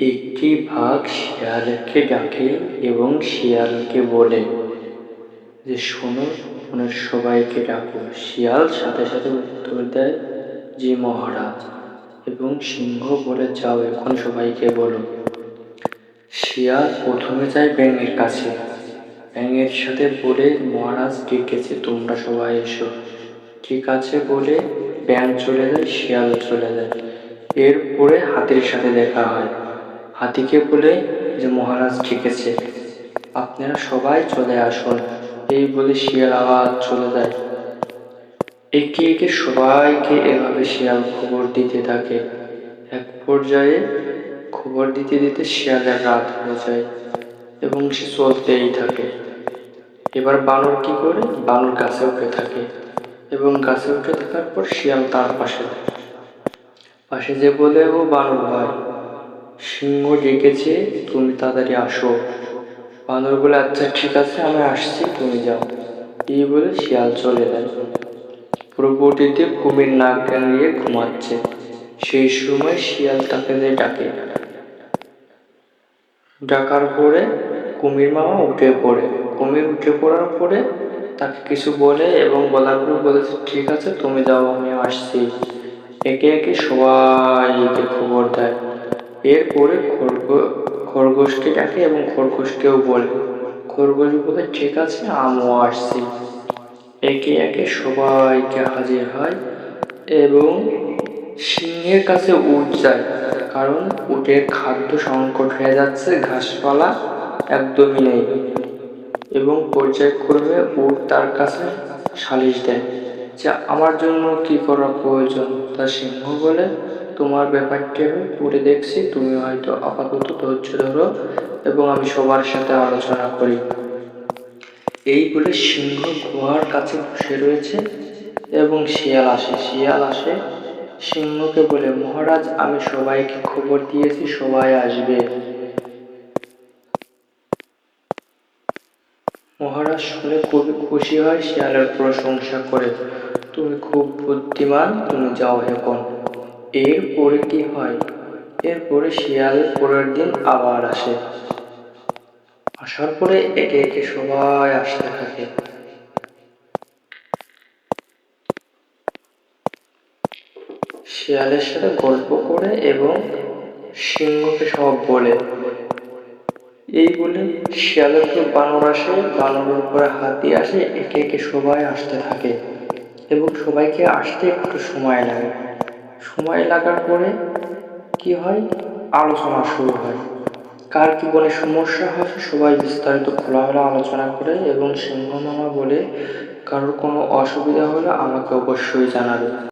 একটি বাঘ শিয়ালকে ডাকে এবং শিয়ালকে বলে যে, শোনো, তোমরা সবাইকে ডাকো। শিয়াল সাথে সাথে উত্তর দেয় যে, মহারাজ। এবং সিংহ বলে, যাও এখন সবাইকে বলো। শিয়াল প্রথমে যায় ব্যাঙের কাছে, ব্যাঙের সাথে বলে, মহারাজ ডেকেছে, তোমরা সবাই এসো। ঠিক আছে বলে ব্যাঙ চলে যায়, শিয়াল চলে যায়। এরপরে হাতির সাথে দেখা হয়। হাতিকে বলে যে, মহারাজ ডেকেছে, আপনারা সবাই চলে আসুন। এই বলে শিয়াল আবার চলে যায়। একে একে সবাইকে এভাবে শিয়াল খবর দিতে থাকে। এক পর্যায়ে খবর দিতে দিতে শিয়ালের রাত হয়ে যায় এবং সে চলতেই থাকে। এবার বানর কি করে? বানর গাছে উঠে থাকে এবং গাছে উঠে থাকার পর শিয়াল তার পাশে যে বলে, ও বানর ভাই, সিংহ ডেকেছে, তুমি তাড়াতাড়ি আসো। বানর বলে, আচ্ছা ঠিক আছে, আমি আসছি, তুমি যাও। এই বলে শিয়াল চলে যায়। প্রকৃতিতে কুমির নাক গেড়িয়ে ঘুমাচ্ছে। সেই সময় শিয়াল তাকে ডাকে। ডাকার পরে কুমির মামা উঠে পড়ে। কুমির উঠে পড়ার পরে তাকে কিছু বলে এবং বলার পর বলেছে, ঠিক আছে, তুমি যাও, আমি আসছি। একে একে সবাইকে খবর দেয়। এরপরে খরগোশকে ডাকে এবং খরগোশকেও বলে। খরগোশ বলে, ঠিক আছে, আমিও আসছি। একে একে সবাইকে হাজির হয় এবং সিংহের কাছে উট যায়, কারণ উটের খাদ্য সংকট হয়ে যাচ্ছে, ঘাসপালা একদমই নেই। এবং পর্যায়ক্রমে উট তার কাছে সালিশ দেয় যে, আমার জন্য কি করা প্রয়োজন। তা সিংহ বলে, তোমার ব্যাপারটি আমি পড়ে দেখছি, তুমি হয়তো আপাতত ধৈর্য ধরো এবং আমি সবার সাথে আলোচনা করি। এই বলে সিংহ গুহার কাছে বসে রয়েছে এবং শিয়াল আসে সিংহকে বলে, মহারাজ, আমি সবাইকে খবর দিয়েছি, সবাই আসবে। মহারাজ শুনে খুবই খুশি হয়, শিয়ালের প্রশংসা করে, তুমি খুব বুদ্ধিমান, তুমি যাও এখন। এরপরে কি হয়? এরপরে শিয়াল পরের দিন আবার আসে। আসার পরে একে একে সবাই আসতে থাকে। শিয়ালের সাথে গল্প করে এবং সিংহকে সব বলে। এই বলে শিয়ালের উপর বানর আসে, বানরের উপরে হাতি আসে, একে একে সবাই আসতে থাকে এবং সবাইকে আসতে একটু সময় লাগে। সময় লাগার পরে কি হয়? আলোচনা শুরু হয়। কার কি বলে সমস্যা হয় সবাই বিস্তারিত খোলামেলা আলোচনা করে এবং সিংহ মামা বলে, কারোর কোনো অসুবিধা হলে আমাকে অবশ্যই জানাবে।